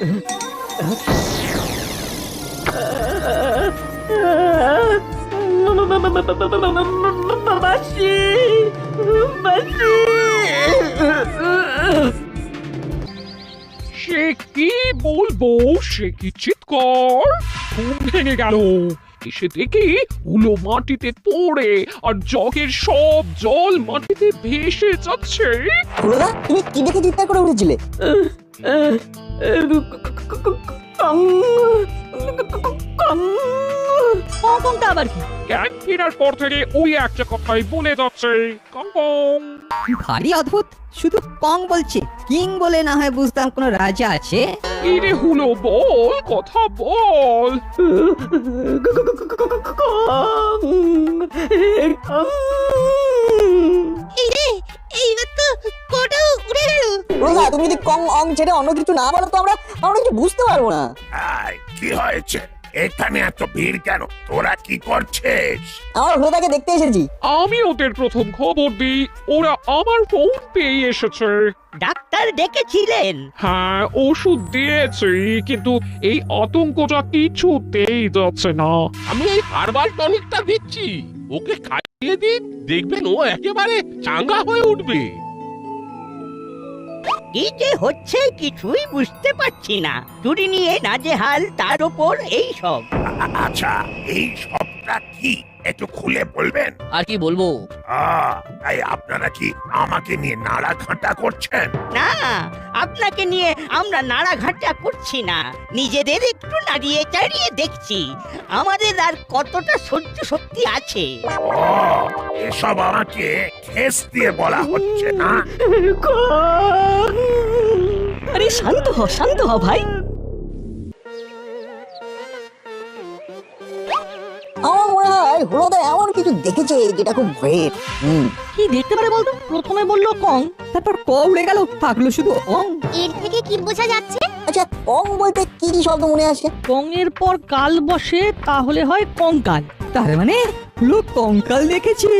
মাসি, মাসি। সে কি বলবো, সে কি চিৎকার! ঘুম ভেঙে গেল। এসে দেখি হুলো মাটিতে পড়ে আর জগের সব জল মাটিতে ভেসে যাচ্ছে। হুলোদা, তুমি কি দেখে চিৎকার করে উঠেছিলে? কংটা আবার কি? জ্ঞান ফেরার পর থেকে ওই একটা কথাই বলে যাচ্ছে, কং কং। ভারী অদ্ভুত, শুধু কং বলছে। কিং বলে না হয় বুঝতাম কোনো রাজা আছে। এরে হুলো, বল, কথা বল। হুলোদা, তুমি যদি কং অং ছেড়ে অন্য কিছু না বলো তো আমরা কিছু বুঝতে পারবো না। কি হয়েছে? এখানে এত ভিড় কেন? তোরা কি করছিস? আমরা হুলোদাকে দেখতে এসেছি। আমি ওদের প্রথম খবর দিই, ওরা আমার ফোন পেয়ে এসেছে। ডাক্তার ডেকেছিলেন? হ্যাঁ, ওষুধ দিয়েছি, কিন্তু এই আতঙ্কটা কিছুতেই যাচ্ছে না। আমি এই হার্বাল টনিকটা দিচ্ছি, ওকে খাইয়ে দিন, দেখবেন ও একেবারে চাঙ্গা হয়ে উঠবে। কি যে হচ্ছে কিছুই বুঝতে পারছি না। চুরি নিয়ে নাজেহাল, তার উপর এই সব। আচ্ছা, এই সবটা কি একটু খুলে বলবেন? আর কি বলবো? তাই আপনারা কি আমাকে নিয়ে নাড়া ঘাঁটা করছেন? না, আপনাকে নিয়ে আমরা নাড়াঘাটা করছি না, নিজেদের একটু নাড়িয়ে চাড়িয়ে দেখছি আমাদের আর কতটা সহ্য শক্তি আছে। এসব আমাকে ঠেস দিয়ে বলা হচ্ছে না। আরে শান্ত হ ভাই। আমার মনে হয় হুলোদা এমন কিছু দেখেছে যেটা খুব ভয়ের। কি দেখতে পারে বলতো? প্রথমে বললো কং, তারপর ক উড়ে গেল, থাকলো শুধু অং। এর থেকে কি বোঝা যাচ্ছে? আচ্ছা, কং বলতে কি কি শব্দ মনে আসে? কং এর পর কাল বসে, তাহলে হয় কঙ্কাল। তার মানে লোক কঙ্কাল দেখেছে।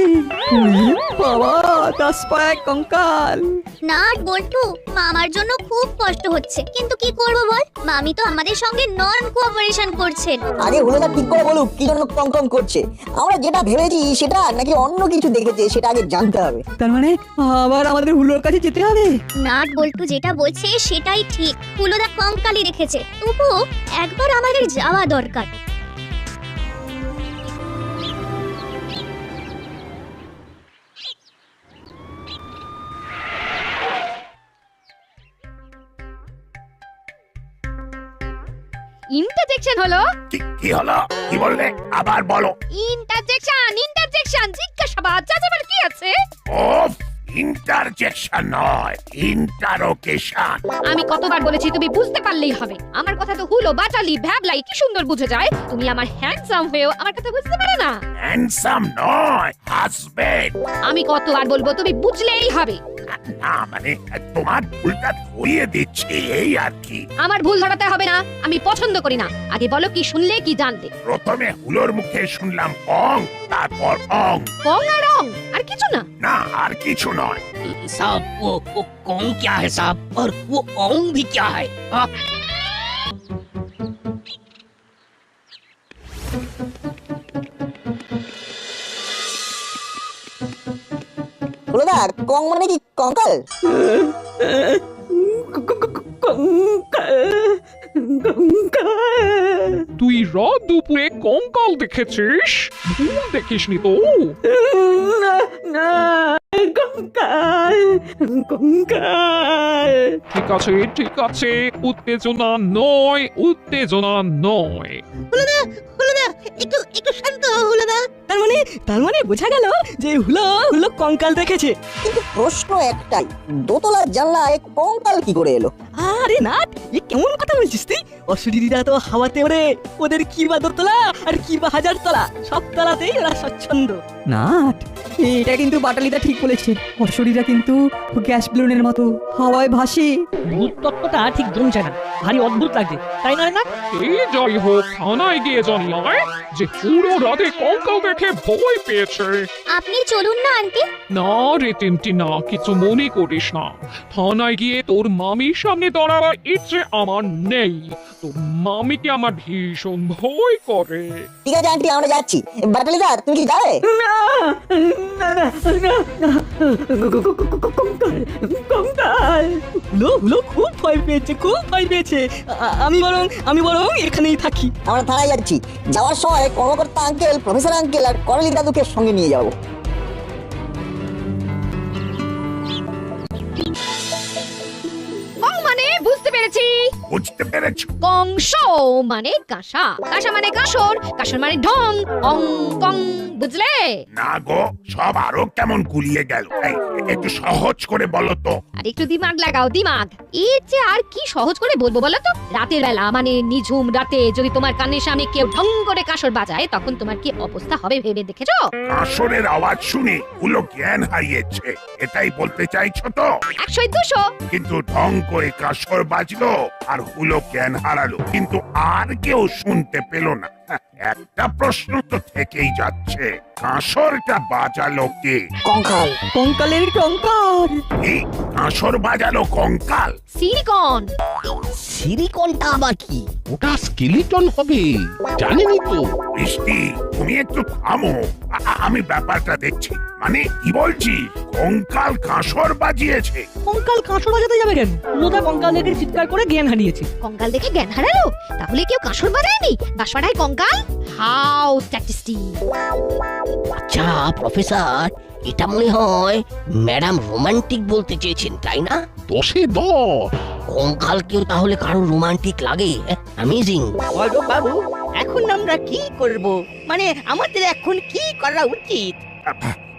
উরে বাবা, 10 পায়ে কঙ্কাল। না বল্টু, মামার জন্য খুব কষ্ট হচ্ছে, কিন্তু কি করব বল? মামি তো আমাদের সঙ্গে নন কোঅপারেশন করছেন। আগে হুলোদা ঠিক করে বলুক কি জন্য কং কং করছে। আমরা যেটা ভেবেছি সেটা নাকি অন্য কিছু দেখেছে সেটা আগে জানতে হবে। তার মানে আবার আমাদের হুলোর কাছে যেতে হবে। নাট বল্টু যেটা বলছে সেটাই ঠিক, হুলোদা কঙ্কালই রেখেছে। তবুও একবার আমাদের যাওয়া দরকার। ইন্টারজেকশন হলো। কি হলো? কি বললে? আবার বলো। ইন্টারজেকশন জিজ্ঞাসাবাদ, যাযাবার কি আছে? ওফ, ইন্টারজেকশন নয়, ইন্টারোগেশন। আমি কতবার বলেছি তুমি বুঝতে পারলেই হবে। আমার কথা তো হুলো, বাটালি, ভ্যাবলাই কি সুন্দর বুঝে যায়। তুমি আমার হ্যান্ডসাম হয়েও আমার কথা বুঝতে পারো না। হ্যান্ডসাম নয়, হাজবেন্ড। আমি কতবার বলবো, তুমি বুঝলেই হবে। না মানে তোমার ভুলটা ধরিয়ে দিচ্ছি, এই আর কি। আমার ভুল ধরাতে হবে না, আমি পছন্দ করি না। আগে বলো কি শুনলে, কি জানলে? প্রথমে হুলোর মুখে শুনলাম কং, তারপর অং। কং আর অং, আর কিছু না? না, আর কিছু নয়। साहब वो कौन क्या है साहब, और वो ओंग भी क्या है? হুলোদা, কং মানে কি কঙ্কাল? তুই রাত দুপুরে কঙ্কাল দেখেছিস? ভুল দেখিসনি তো? ঠিক আছে, ঠিক আছে, উত্তেজনা নয়, উত্তেজনা নয়। একটু শান্ত হও হুলোদা। তার মানে বোঝা গেল যে হুলো কঙ্কাল দেখেছে। কিন্তু প্রশ্ন একটাই, দোতলার জানলায় কঙ্কাল কি করে এলো? আরে নাট, এ কেমন কথা বলছিস তুই? অশরীরীরা তো হাওয়াতে ওড়ে, ওদের কি বা দোতলা আর কি বা হাজার তলা, সব তলাতেই ওরা স্বচ্ছন্দ। নাট, এটা কিন্তু বাটালিদা ঠিক বলেছে, অশরীরা কিন্তু গ্যাস বেলুনের মতো হাওয়ায় ভাসে। ভূত তত্ত্বটা ঠিক জমছে না, ভারী অদ্ভুত লাগছে, তাই নয় না? এই যাই হোক, থানায় গিয়ে জানলায় যে পুরো রাতে কঙ্কাল দেখে ভয় পেয়েছে। আপনি চলুন না আন্টি। না রে টিমটি না, কিছু মনে করিস না। থানায় গিয়ে তোর মামির সামনে দাঁড়াবার ইচ্ছে আমার নেই। তোর মামিকে আমার ভীষণ ভয় করে। ঠিক আছে আন্টি, আমরা যাচ্ছি। বাটালিদা তুমি কি যাবে? না না না না না, কঙ্কাল হুলো হুলো খুব ভয় পেয়েছে, খুব ভয় পেয়েছে। আমি বরং এখানেই থাকি। আমরা থানায় যাচ্ছি। যাওয়ার সময় কর্মকর্তা আঙ্কেল, প্রফেসর আঙ্কেল আর করালি দাদুকে সঙ্গে নিয়ে যাবো। মানে বুঝতে পেরেছি। বুঝতে পেরেছ? কংস মানে কাঁসা, কাঁসা মানে কাঁসর, কাঁসর মানে ঢং, অং কং, বুঝলে? না গো, সব আরো কেমন গুলিয়ে গেল। এই, একটু সহজ করে বলো তো। আর একটু দিমাগ লাগাও, দিমাগ। এর যে আর কি সহজ করে বলবো বলো তো? রাতের বেলা মানে নিঝুম রাতে যদি তোমার কানের সামনে কেউ ঢং করে কাঁসর বাজায়, তখন তোমার কি অবস্থা হবে ভেবে দেখেছো? কাঁসরের আওয়াজ শুনে হুলো জ্ঞান হারিয়েছে, এটাই বলতে চাইছো তো? 100 200। কিন্তু ঢং করে কাঁসর বাজলো আর হুলো জ্ঞান হারালো, কিন্তু আর কেউ শুনতে পেল না। একটা প্রশ্ন তো থেকেই যাচ্ছে, কাঁসরটা বাজালো কে? কঙ্কাল। কঙ্কালের কঙ্কাল। এই কাঁসর বাজালো কঙ্কাল? সিলিকন। সিলিকনটা আবার কি? ওটা স্কেলিটন হবে, জানেনই তো। বৃষ্টি, তুমি একটু থামো, আমি ব্যাপারটা দেখছি। মানে কি বলছিস? কঙ্কাল কাঁসর বাজিয়েছে? কঙ্কাল কাঁসর বাজাতে যাবে কেন? লোদা কঙ্কাল দেখে চিৎকার করে জ্ঞান হারিয়েছে। কঙ্কাল দেখে জ্ঞান হারালো? তাহলে কেউ কাঁসর বাজায়নি? দাসপাড়ায় কঙ্কাল? How statistic. আচ্ছা প্রফেসর, এটা মনে হয় ম্যাডাম রোমান্টিক বলতে চেয়েছেন, তাই না? 10-এ 10। কঙ্কালকেও তাহলে কারো রোমান্টিক লাগে? অ্যামেজিং। বলো বাবু, এখন আমরা কি করব? মানে আমাদের এখন কি করা উচিত?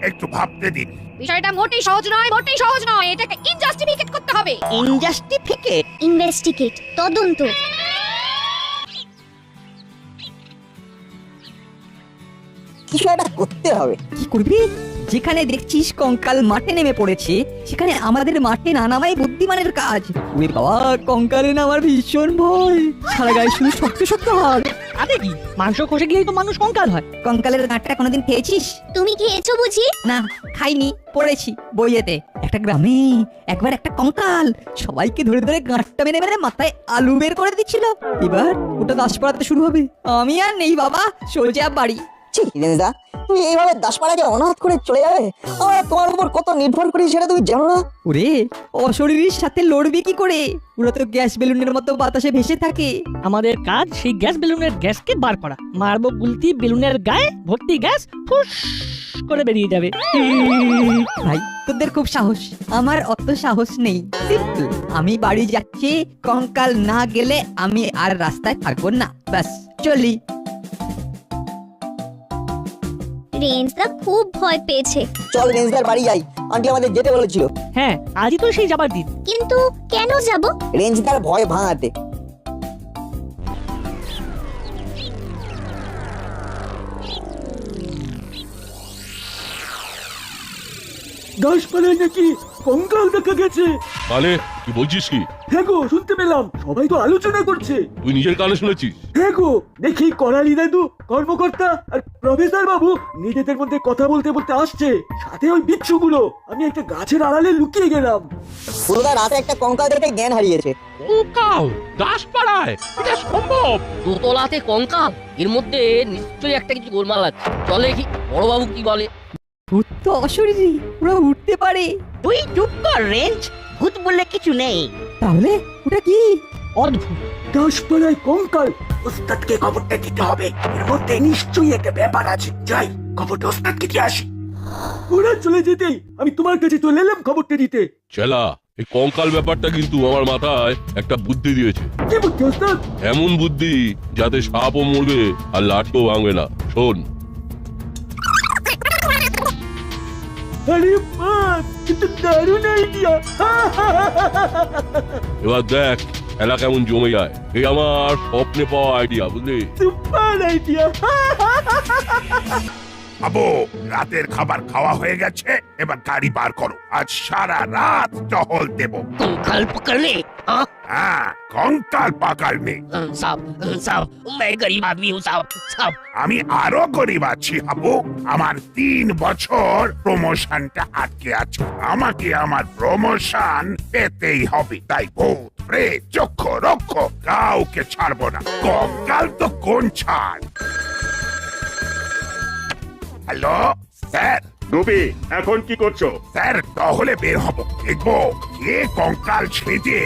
একটু ভাবতে দিন। বিষয়টা মোটেই সহজ নয়, মোটেই সহজ নয়। এটাকে ইনজাস্টিফিকেট করতে হবে। ইনজাস্টিফিকেট? ইনভেস্টিগেট, তদন্ত। কিছু একটা করতে হবে। কি করবি? যেখানে দেখছিস কঙ্কাল মাঠে নেমে পড়েছে, সেখানে আমাদের মাঠে না নামাই বুদ্ধিমানের কাজ। ওরে বাবা, কঙ্কালে নামার ভীষণ ভয়। সারা গায়ে শুধু শক্ত শক্ত হাড়। আরে কি, মাংস কষে গিয়েই তো মানুষ কঙ্কাল হয়। কঙ্কালের গাঁটটা কোনোদিন খেয়েছিস? তুমি খেয়েছো বুঝি? না, খাইনি, পড়েছি বইয়েতে। একটা গ্রামে একবার একটা কঙ্কাল সবাইকে ধরে ধরে গাঁটটা মেরে মেরে মাথায় আলু বের করে দিচ্ছিল। এবার ওটা দাসপাড়াতে শুরু হবে। আমি আর নেই বাবা, সোজা বাড়ি। ছি রেঞ্জদা, তুমি এইভাবে দাসপাড়াকে অনাথ করে চলে যাবে? আমরা তোমার উপর কত নির্ভর করি সেটা তুমি জানো না? ওরে, অশরীরীর সাথে লড়বি কি করে? ওরা তো গ্যাস বেলুনের মতো বাতাসে ভেসে থাকে। আমাদের কাজ সেই গ্যাস বেলুনের গ্যাসকে বার করা। মারবো গুলতি বেলুনের গায়ে, ভর্তি গ্যাস ফুস করে বেরিয়ে যাবে। ভাই, তোদের খুব সাহস, আমার অত সাহস নেই। সিম্পল, আমি বাড়ি যাচ্ছি। কঙ্কাল না গেলে আমি আর রাস্তায় থাকবো না। ব্যাস, চলি। রেঞ্জদা খুব ভয় পেয়েছে। চল রেঞ্জদার বাড়ি যাই, আন্টি আমাদের যেতে বলেছিল। হ্যাঁ, আজই তো সেই যাবার দিন। কিন্তু কেন যাব? রেঞ্জদার ভয় ভাঙাতে। দাসপাড়ায় নাকি কঙ্কাল দেখা গেছে। তাহলে কি বলছিস কি? হ্যাঁ গো, শুনতে পেলাম, সবাই তো আলোচনা করছে। তুই নিজের কানে শুনেছিস? হ্যাঁ গো, দেখি করালি দাদু, কর্মকর্তা আর প্রফেসর বাবু নিজেদের মধ্যে কথা বলতে বলতে আসছে, সাথে ওই বিচ্ছুগুলো। আমি একটা গাছের আড়ালে লুকিয়ে গেলাম। পুরোটা রাতে একটা কঙ্কাল দেখে জ্ঞান হারিয়েছে। কঙ্কাল দাসপাড়ায়? এটা সম্ভব? দোতলাতে কঙ্কাল, এর মধ্যে নিশ্চয়ই একটা কিছু গোলমাল আছে। চলে কি বড়বাবু কি বলে? ভূত তো অশরীরী, ওরা উঠতে পারে। তুই চুপ কর রেঞ্জ, ভূত বলে কিছু নেই। তাহলে ওটা কি? অদ্ভুত। দাসপাড়ায় কঙ্কাল, ওস্তাদকে খবরটা দিতে হবে। এর মধ্যে নিশ্চয়ই একটা ব্যাপার আছে। যাই, খবরটা ওস্তাদকে দিয়ে আসি। ওরা চলে যেতেই আমি তোমার কাছে চলে এলাম খবরটা দিতে। চেলা, এই কঙ্কাল ব্যাপারটা কিন্তু আমার মাথায় একটা বুদ্ধি দিয়েছে। কি বুদ্ধি ওস্তাদ? এমন বুদ্ধি যাতে সাপও মরবে আর লাঠিও ভাঙবে না। শোন, আরে বাস, কিন্তু দারুণ আইডিয়া। এবার দেখ খেলা কেমন জমে যায়। এই আমার স্বপ্নে পাওয়া আইডিয়া, বুঝলি? Super idea. আবু, রাতের খাবার খাওয়া হয়ে গেছে, এবার গাড়ি বার করো। আজ সারা রাত টহল দেব। कंकाल पकड़ने? हाँ হ্যাঁ, কঙ্কাল পাকাড়নে। साहब साहब मैं गरीब आदमी हूँ साहब साहब। আমি আরো গরিব আছি আবু। আমার 3 বছর প্রমোশনটা আটকে আছে। আমাকে আমার প্রমোশন পেতেই হবে। তাই ভূত প্রেত চক্ষ রক্ষ কাউকে ছাড়বো না। কঙ্কাল তো কোন ছাড়। Hello sir. রবি, এখন কি করছো? স্যার, তাহলে বের হব। দেখবো কে কঙ্কাল সেজে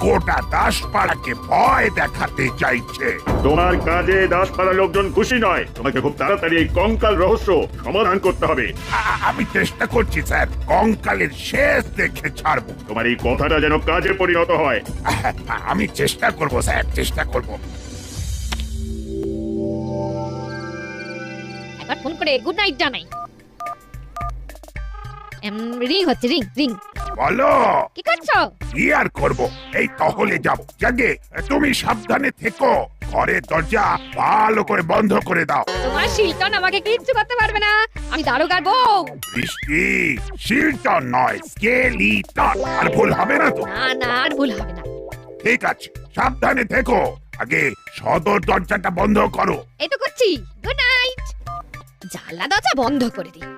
গোটা দাসপাড়াকে ভয় দেখাতে চাইছে। তোমার কাজে দাসপাড়া লোকজন খুশি নয়। তোমাকে খুব তাড়াতাড়ি এই কঙ্কাল রহস্য সমাধান করতে হবে। আমি চেষ্টা করছি স্যার, কঙ্কালের শেষ দেখে ছাড়বো। তোমার এই কথাটা যেন কাজে পরিণত হয়। আমি চেষ্টা করব স্যার, চেষ্টা করব। একবার ফোন করে গুড নাইট জানাই। রিং হচ্ছে, রিং রিং। বলো কি করছো? কি আর করব, এই তাহলে যাব। জাগে, তুমি সাবধানে থেকো। ঘরের দরজা ভালো করে বন্ধ করে দাও। তোমার শিলটন আমাকে কিচ্ছু করতে পারবে না। আমি দারোগার বউ। বৃষ্টি, শিলটন নয়, স্কেলিটন। আর ভুল হবে না তো? না না, আর ভুল হবে না। ঠিক আছে, সাবধানে থেকো। আগে সদর দরজাটা বন্ধ করো। এই তো করছি। Good night. জানলা দরজা বন্ধ করে দিই।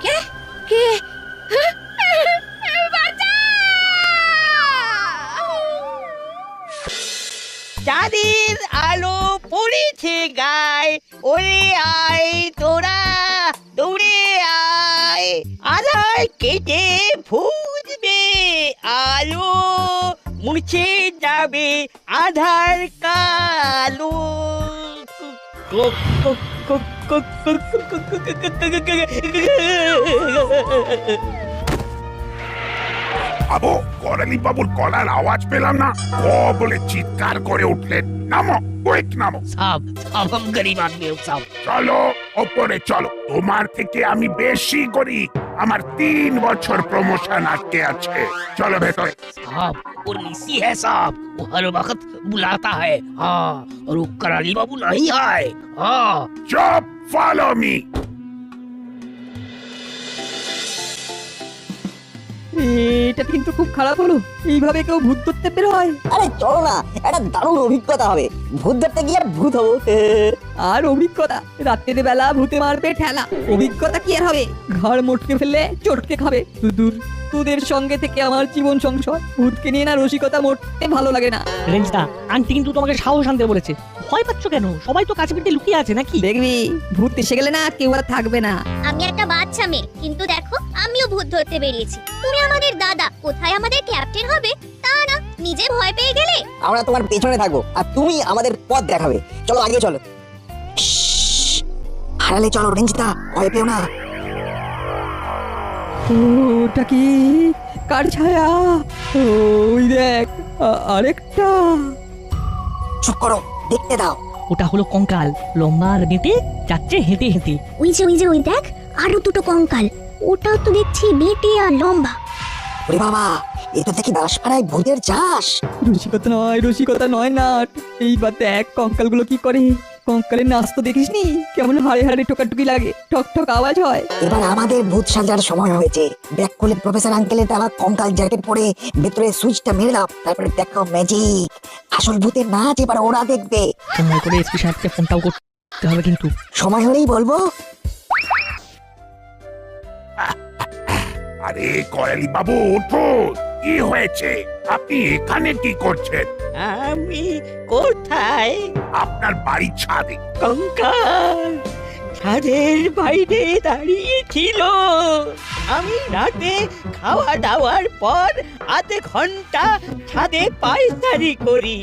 কে কে চাঁদের আলো পড়েছে গায়ে, ওরে আয় তোরা দৌড়ে আয়, আধার কেটে ফুটবে আলো, মুছে যাবে আধার কালো। আবু, করালি বাবুর গলার আওয়াজ পেলাম না। ও বলে চিৎকার করে উঠলেন। নামো, কুইক নামো। साहब साहब हम गरीब आदमी हूँ साहब। চলো ওপরে চলো। তোমার থেকে আমি বেশি করি। আমার 3 বছর প্রমোশন আটকে আছে। চলো ভেতরে। साहब वो ऋषि है साहब, वो हर वक्त बुलाता है। हाँ, और वो कराली बाबू नहीं आए। हाँ চুপ, ফলো মি। এটা কিন্তু খুব খারাপ হলো। এইভাবে কেউ ভূত ধরতে বের হয়? আরে চলো না, একটা দারুণ অভিজ্ঞতা হবে। ভূত ধরতে গিয়ে আর ভূত হবো। আর অভিজ্ঞতা? রাতের বেলা ভূতে মারবে ঠেলা। অভিজ্ঞতা কি আর হবে? ঘর মোটকে ফেললে চটকে খাবে। দূর, তোদের সঙ্গে থেকে আমার জীবন সংশয়। ভূতকে নিয়ে না রসিকতা মোটে ভালো লাগে না। রেঞ্জদা, আন্টি কিন্তু তোমাকে সাহস আনতে বলেছে। ভয় পাচ্ছ কেন? সবাই তো কাছে পিঠে লুকিয়ে আছে নাকি? দেখবি ভূত এসে গেলে না কেউ আর থাকবে না। আমি একটা বাচ্চা মেয়ে, কিন্তু দেখো আমিও ভূত ধরতে বেরিয়েছি। তুমি আমাদের দাদা, কোথায় আমাদের ক্যাপ্টেন হবে তা না, নিজে ভয় পেয়ে গেলে। আমরা তোমার পেছনে থাকবো আর তুমি আমাদের পথ দেখাবে। চলো আগে চলো। হারালে চলো রেঞ্জিতা, ভয় পেও না। ওটা কি? কার ছায়া? ওই দেখ, আরেকটা। চুপ করো, দেখতে দাও। ওটা হলো কঙ্কাল, লম্বা আর বেঁটে যাচ্ছে হেঁটে হেঁটে। ওই দেখ, আরো দুটো কঙ্কাল। ওটাও তো দেখছি বেটে আর লম্বা। ওরে বাবা, এটা দেখি দাসপাড়ায় ভূতের চাষ। রসিকতা নয় নাট। এইবার দেখ কঙ্কালগুলো কি করে। কঙ্কালের নাচ তো দেখিসনি? কেমন হাড়ে হাড়ে টোকাটুকি লাগে, ঠক ঠক আওয়াজ হয়। এবার আমাদের ভূত সাজার সময় হয়েছে। ব্যাক করলে প্রফেসর আঙ্কেলের দেওয়া কঙ্কাল জ্যাকেট পরে ভেতরে সুইচটা মেরে দাও। তারপরে দেখো ম্যাজিক। আসল ভূতের নাচ এবার ওরা দেখবে। সময় করে এসপি সাহেবকে ফোনটাও করতে হবে কিন্তু। সময় হলেই বলবো। আরে করালি বাবু, উঠুন। কি হয়েছে? আপনি এখানে কি করছেন? আমি কোথায়? আপনার বাড়ির ছাদে। কঙ্কাল ছাদের বাইরে দাঁড়িয়ে ছিল। আমি রাতে খাওয়া দাওয়ার পর আধে ঘন্টা ছাদে পায়চারি করি।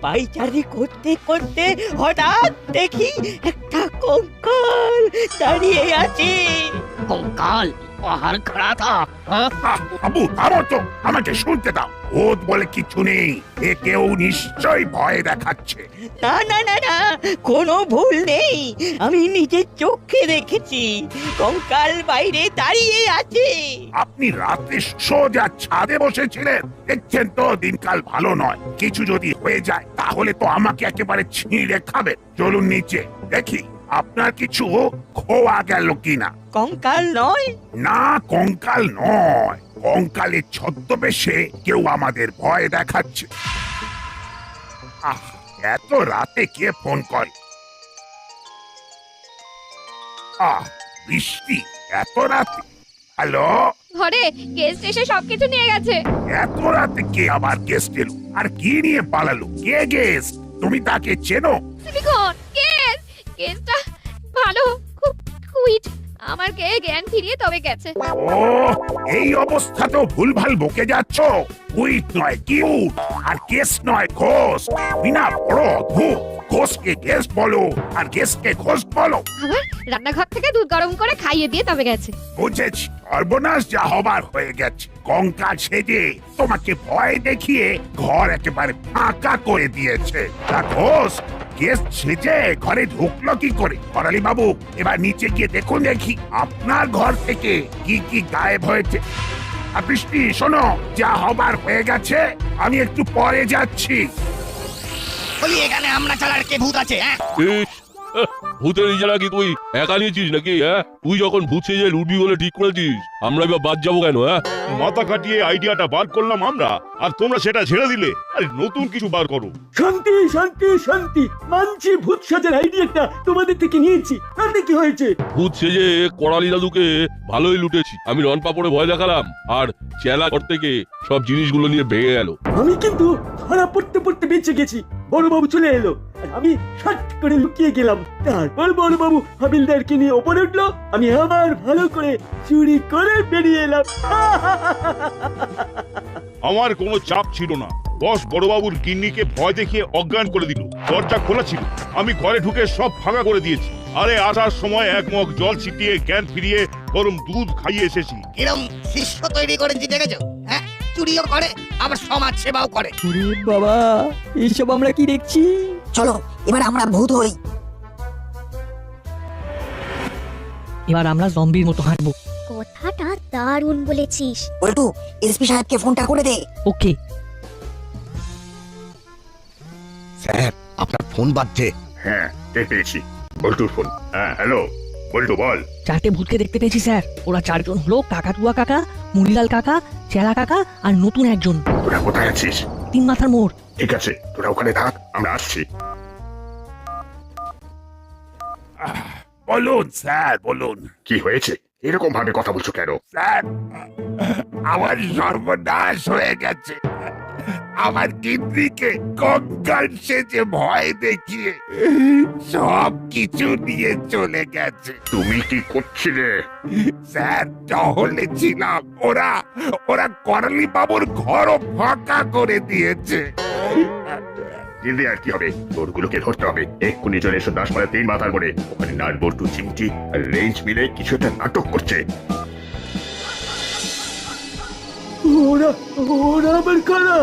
পায়চারি করতে করতে হঠাৎ দেখি একটা কঙ্কাল দাঁড়িয়ে আছে। কঙ্কাল বাহার খড়া থা। আবু, থামো তো, আমাকে শুনতে দাও। ভূত বলে কিছু নেই, এ কেউ নিশ্চয়ই ভয় দেখাচ্ছে। না না না না, কোনো ভুল নেই। আমি নিজের চোখে দেখেছি, কঙ্কাল বাইরে দাঁড়িয়ে আছে। আপনি রাতে সোজা ছাদে বসেছিলেন, দেখছেন তো দিনকাল ভালো নয়, কিছু যদি হয়ে যায় তাহলে তো আমাকে একেবারে ছিঁড়ে খাবে। চলুন নিচে দেখি আপনার কিছু খোয়া গেল কিনা। কঙ্কাল নয়? না, কঙ্কাল নয়, কঙ্কালের ছদ্মবেশে কেউ আমাদের ভয় দেখাচ্ছে। আহ, এত রাতে কে ফোন করে? বৃষ্টি, এত রাতে? হ্যালো, ঘরে গেস্ট এসে সবকিছু নিয়ে গেছে। এত রাতে কে আবার গেস্ট এলো? আর কি নিয়ে পালালো? কে গেস্ট? তুমি তাকে চেনো? সিলিকন কেসটা ভালো, খুব কুইট। আমার কে জ্ঞান ফিরিয়ে তবে গেছে। ও, এই অবস্থা তো ভুলভাল বকে যাচ্ছ। কুইট নয় কিউট, আর কেস নয় ঘোষ। বিনা বড় অদ্ভুত। ঘোষকে গেস্ট বলো আর গেস্টকে ঘোষ বলো। আবার রান্নাঘর থেকে দুধ গরম করে খাইয়ে দিয়ে তবে গেছে। বুঝেছি, সর্বনাশ যা হবার হয়ে গেছে। কঙ্কাল সেজে তোমাকে ভয় দেখিয়ে ঘর একেবারে ফাঁকা করে দিয়েছে। তা ঘোষ গেস্ট সেজে ঘরে ঢুকলো কি করে? করালি বাবু, এবার নিচে গিয়ে দেখুন দেখি আপনার ঘর থেকে কি কি গায়েব হয়েছে। আর বৃষ্টি, শোনো, যা হবার হয়ে গেছে, আমি একটু পরে যাচ্ছি। বলি, এখানে আমরা ছাড়ার কে ভূত আছে? হ্যাঁ, ইস, ভূতের ইজারা কি তুই একা নিয়েছিস নাকি? হ্যাঁ, তুই যখন ভূত সেজে রুডি বলে ঠিক করেছিস, আমরা এবার বাদ যাবো কেন? হ্যাঁ, মাথা কাটিয়ে আইডিয়াটা বার করলাম আমরা, আর তোমরা সেটা ছেড়ে দিলে। আরে নতুন কিছু বার করো। শান্তি শান্তি শান্তি, মানছি ভূত সাজার আইডিয়াটা তোমাদের থেকে নিয়েছি, তাতে কি হয়েছে? ভূত সেজে করালি দাদুকে ভালোই লুটেছি। আমি রন পাপড়ে ভয় দেখালাম, আর চেলা ঘর থেকে সব জিনিসগুলো নিয়ে ভেঙে গেল। আমি কিন্তু ধরা পড়তে পড়তে বেঁচে গেছি। বড়বাবু চলে এলো আর আমি সাট করে লুকিয়ে গেলাম। তারপর বড়বাবু হাবিলদারকে নিয়ে ওপরে উঠলো, আমি আবার ভালো করে চুরি করে বেরিয়ে এলাম। আমার কোনো চাপ ছিল না। বস বড়বাবুর গিন্নিকে ভয় দেখিয়ে অজ্ঞান করে দিল। দরজা খোলা ছিল, আমি ঘরে ঢুকে সব ফাঁকা করে দিয়েছি। আরে আসার সময় এক মগ জল ছিটিয়ে জ্ঞান ফিরিয়ে গরম দুধ খাইয়ে এসেছি। এরকম শিষ্য তৈরি করেছি দেখেছো? হ্যাঁ, চুরিও করে আবার সমাজ সেবাও করে। ওরে বাবা, এইসব আমরা কি দেখছি? চলো এবার আমরা ভূত হই। এবার আমরা জম্বির মতো হাঁটবো। কথাটা দারুণ বলেছিস। বল্টু, এসপি সাহেবকে ফোনটা করে দে। ওকে। স্যার, আপনার ফোন বাজছে। হ্যাঁ, পেয়েছি বল্টুর ফোন। হ্যাঁ, হ্যালো বল্টু, বল। 4টে ভূতকে দেখতে পেয়েছি স্যার। ওরা 4জন হলো কাকাতুয়া কাকা, মুড়িলাল কাকা, চেলা কাকা আর নতুন একজন। তোরা কোথায় আছিস? 3 মাথার মোড়। ঠিক আছে, তোরা ওখানে থাক, আমরা আসছি। বলুন স্যার, বলুন। কি হয়েছে? এরকম ভাবে কথা বলছো কেন? স্যার, আমার সর্বনাশ হয়ে গেছে। আমার গিন্নিকে কঙ্কাল সেজে ভয় দেখিয়ে সব কিছু নিয়ে চলে গেছে। তুমি কি করছিলে? স্যার, টহলে ছিলাম। ওরা করালি বাবুর ঘরও ফাঁকা করে দিয়েছে। কিন্তু আর কি হবে? তোরগুলোকে ধরতে হবে। এক্ষুনি চলে এসো দাসপাড়া 3 মাথার মোড়ে। ওখানে নাট বল্টু, চিমটি আর রেঞ্জ মিলে কিছু একটা নাটক করছে। ওরা ওরা আবার কারা?